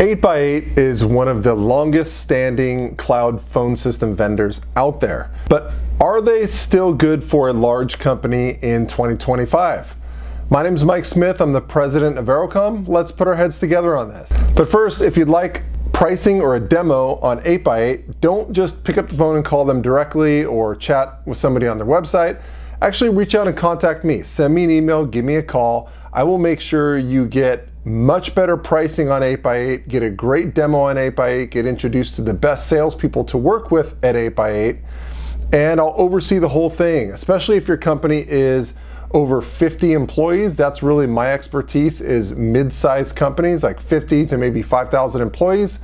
8x8 is one of the longest standing cloud phone system vendors out there. But are they still good for a large company in 2025? My name is Mike Smith. I'm the president of Aerocom. Let's put our heads together on this. But first, if you'd like pricing or a demo on 8x8, don't just pick up the phone and call them directly or chat with somebody on their website. Actually, reach out and contact me. Send me an email, give me a call. I will make sure you get much better pricing on 8x8, get a great demo on 8x8, get introduced to the best salespeople to work with at 8x8, and I'll oversee the whole thing, especially if your company is over 50 employees. That's really my expertise, is mid-sized companies like 50 to maybe 5,000 employees.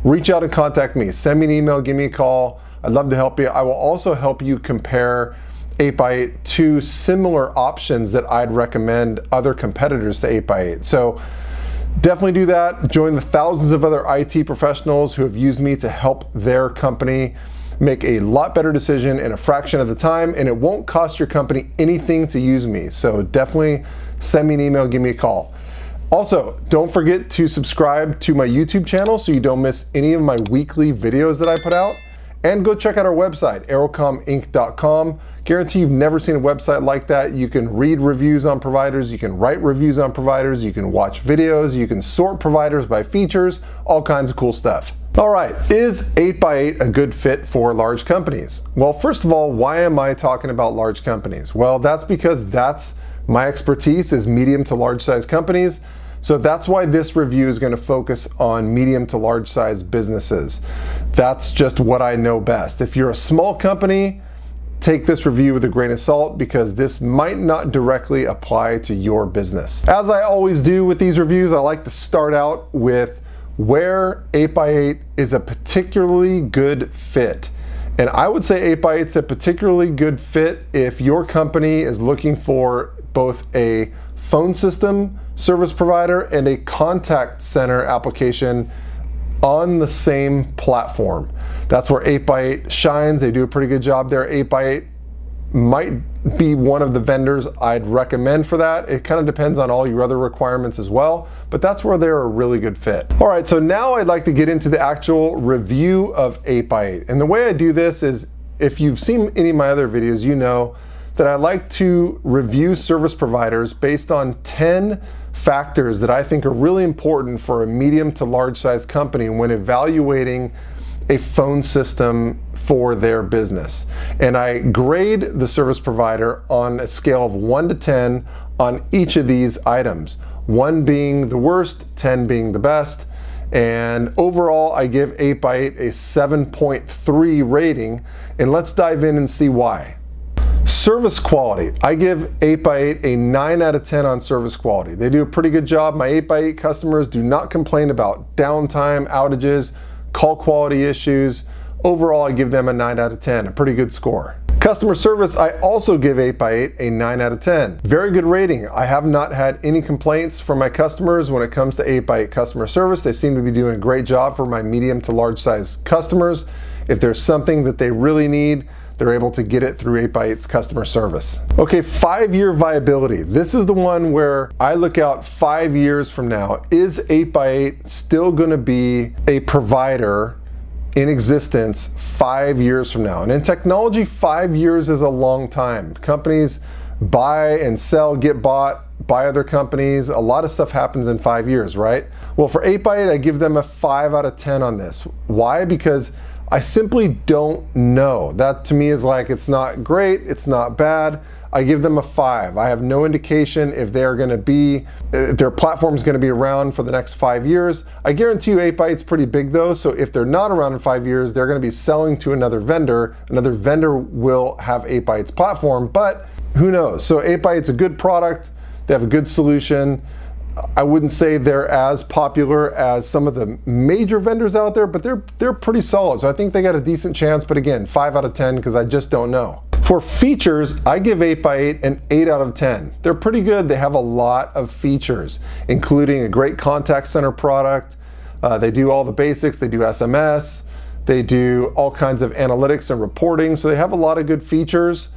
Reach out and contact me. Send me an email, give me a call. I'd love to help you. I will also help you compare 8x8 to similar options that I'd recommend other competitors to 8x8. So definitely do that. Join the thousands of other IT professionals who have used me to help their company make a lot better decision in a fraction of the time, and it won't cost your company anything to use me. So definitely send me an email, give me a call. Also, don't forget to subscribe to my YouTube channel so you don't miss any of my weekly videos that I put out. And go check out our website, aerocominc.com. Guarantee you've never seen a website like that. You can read reviews on providers, you can write reviews on providers, you can watch videos, you can sort providers by features, all kinds of cool stuff. All right, is 8x8 a good fit for large companies? Well, first of all, why am I talking about large companies? Well, that's because that's my expertise, is medium to large size companies. So that's why this review is going to focus on medium to large size businesses. That's just what I know best. If you're a small company, take this review with a grain of salt because this might not directly apply to your business. As I always do with these reviews, I like to start out with where 8x8 is a particularly good fit. And I would say 8x8's a particularly good fit if your company is looking for both a phone system service provider and a contact center application on the same platform. That's where 8x8 shines. They do a pretty good job there. 8x8 might be one of the vendors I'd recommend for that. It kind of depends on all your other requirements as well, but that's where they're a really good fit. All right, so now I'd like to get into the actual review of 8x8. And the way I do this is, if you've seen any of my other videos, you know that I like to review service providers based on 10 factors that I think are really important for a medium to large size company when evaluating a phone system for their business. And I grade the service provider on a scale of 1 to 10 on each of these items. 1 being the worst, 10 being the best. And overall, I give 8x8 a 7.3 rating. And let's dive in and see why. Service quality. I give 8x8 a 9 out of 10 on service quality. They do a pretty good job. My 8x8 customers do not complain about downtime, outages, call quality issues. Overall, I give them a 9 out of 10, a pretty good score. Customer service, I also give 8x8 a 9 out of 10. Very good rating. I have not had any complaints from my customers when it comes to 8x8 customer service. They seem to be doing a great job for my medium to large size customers. If there's something that they really need, they're able to get it through 8x8's customer service. Okay, 5-year viability. This is the one where I look out 5 years from now. Is 8x8 still gonna be a provider in existence 5 years from now? And in technology, 5 years is a long time. Companies buy and sell, get bought by other companies. A lot of stuff happens in 5 years, right? Well, for 8x8, I give them a 5 out of 10 on this. Why? Because I simply don't know. That to me is like, it's not great, it's not bad. I give them a 5. I have no indication if they're gonna be, if their platform is gonna be around for the next 5 years. I guarantee you 8x8's pretty big though, so if they're not around in 5 years, they're gonna be selling to another vendor. Another vendor will have 8x8's platform, but who knows? So 8x8's a good product, they have a good solution. I wouldn't say they're as popular as some of the major vendors out there, but they're pretty solid. So I think they got a decent chance, but again, 5 out of 10 because I just don't know. For features, I give 8x8 an 8 out of 10. They're pretty good. They have a lot of features, including a great contact center product. They do all the basics. They do SMS. They do all kinds of analytics and reporting. So they have a lot of good features,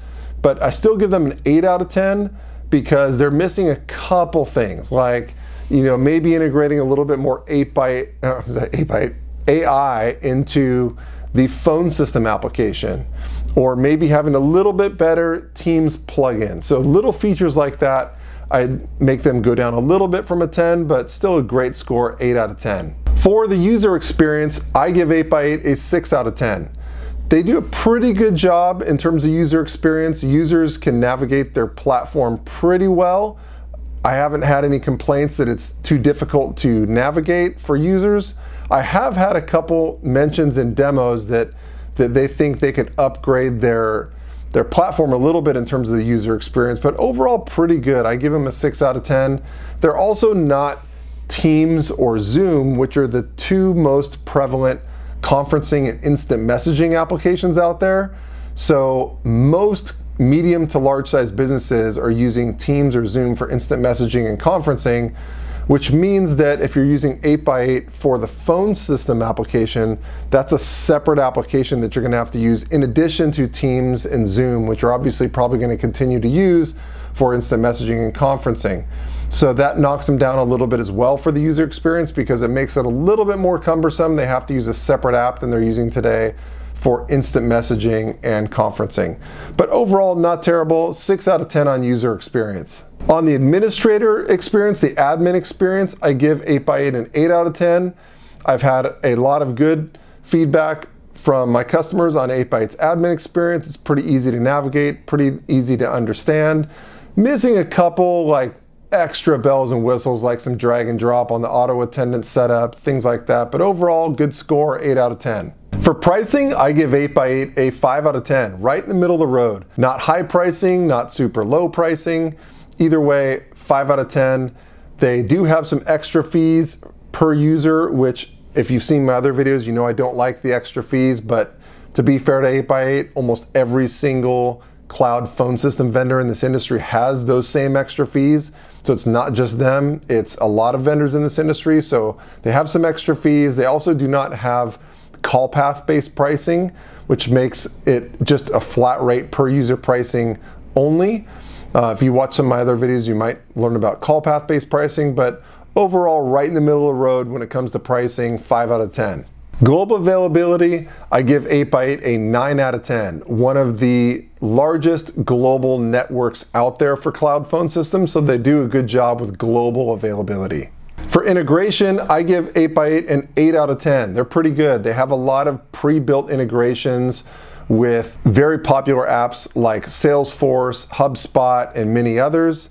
but I still give them an 8 out of 10 because they're missing a couple things. Like maybe integrating a little bit more 8x8 AI into the phone system application, or maybe having a little bit better Teams plugin. So little features like that, I'd make them go down a little bit from a 10, but still a great score, 8 out of 10. For the user experience, I give 8x8 a 6 out of 10. They do a pretty good job in terms of user experience. Users can navigate their platform pretty well. I haven't had any complaints that it's too difficult to navigate for users. I have had a couple mentions in demos that they think they could upgrade their platform a little bit in terms of the user experience, but overall pretty good. I give them a 6 out of 10. They're also not Teams or Zoom, which are the two most prevalent conferencing and instant messaging applications out there. So most medium to large size businesses are using Teams or Zoom for instant messaging and conferencing, which means that if you're using 8x8 for the phone system application, that's a separate application that you're going to have to use in addition to Teams and Zoom, which are obviously probably going to continue to use for instant messaging and conferencing. So that knocks them down a little bit as well for the user experience, because it makes it a little bit more cumbersome. They have to use a separate app than they're using today for instant messaging and conferencing. But overall, not terrible. 6 out of 10 on user experience. On the administrator experience, the admin experience, I give 8x8 an 8 out of 10. I've had a lot of good feedback from my customers on 8x8's admin experience. It's pretty easy to navigate, pretty easy to understand. Missing a couple like extra bells and whistles, like some drag and drop on the auto attendant setup, things like that. But overall, good score, 8 out of 10. For pricing, I give 8x8 a 5 out of 10, right in the middle of the road. Not high pricing, not super low pricing. Either way, 5 out of 10. They do have some extra fees per user, which if you've seen my other videos, you know I don't like the extra fees, but to be fair to 8x8, almost every single cloud phone system vendor in this industry has those same extra fees. So it's not just them, it's a lot of vendors in this industry. So they have some extra fees. They also do not have call path based pricing, which makes it just a flat rate per user pricing only. If you watch some of my other videos, you might learn about call path based pricing, but overall right in the middle of the road when it comes to pricing, 5 out of 10. Global availability, I give 8x8 a 9 out of 10. One of the largest global networks out there for cloud phone systems, so they do a good job with global availability. For integration, I give 8x8 an 8 out of 10. They're pretty good. They have a lot of pre-built integrations with very popular apps like Salesforce, HubSpot, and many others.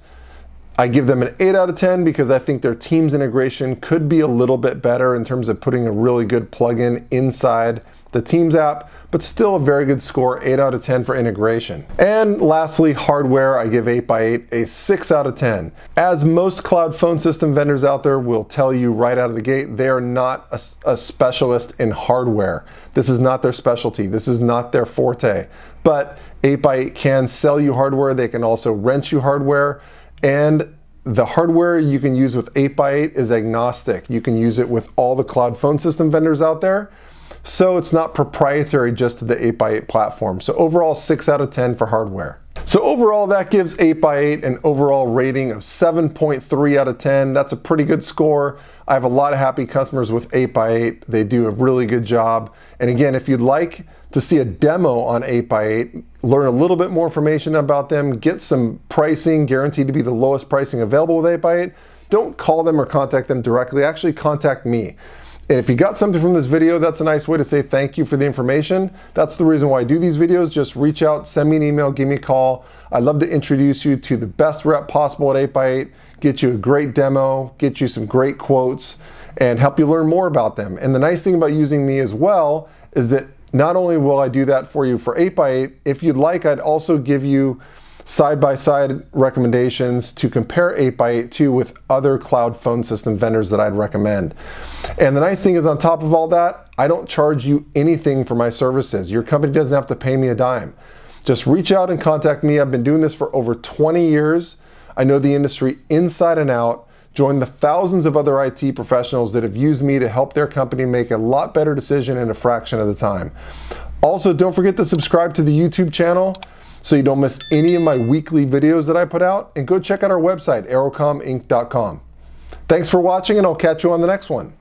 I give them an 8 out of 10 because I think their Teams integration could be a little bit better in terms of putting a really good plugin inside the Teams app, but still a very good score, 8 out of 10 for integration. And lastly, hardware, I give 8x8 a 6 out of 10. As most cloud phone system vendors out there will tell you right out of the gate, they are not a specialist in hardware. This is not their specialty. This is not their forte. But 8x8 can sell you hardware. They can also rent you hardware. And the hardware you can use with 8x8 is agnostic. You can use it with all the cloud phone system vendors out there. So it's not proprietary just to the 8x8 platform. So overall, 6 out of 10 for hardware. So overall, that gives 8x8 an overall rating of 7.3 out of 10. That's a pretty good score. I have a lot of happy customers with 8x8. They do a really good job. And again, if you'd like to see a demo on 8x8, learn a little bit more information about them, get some pricing, guaranteed to be the lowest pricing available with 8x8, don't call them or contact them directly. Actually contact me. And if you got something from this video, that's a nice way to say thank you for the information. That's the reason why I do these videos. Just reach out, send me an email, give me a call. I'd love to introduce you to the best rep possible at 8x8, get you a great demo, get you some great quotes, and help you learn more about them. And the nice thing about using me as well is that not only will I do that for you for 8x8, if you'd like, I'd also give you side-by-side recommendations to compare 8x8 to with other cloud phone system vendors that I'd recommend. And the nice thing is, on top of all that, I don't charge you anything for my services. Your company doesn't have to pay me a dime. Just reach out and contact me. I've been doing this for over 20 years. I know the industry inside and out. Join the thousands of other IT professionals that have used me to help their company make a lot better decision in a fraction of the time. Also, don't forget to subscribe to the YouTube channel so you don't miss any of my weekly videos that I put out, and go check out our website, aerocominc.com. Thanks for watching, and I'll catch you on the next one.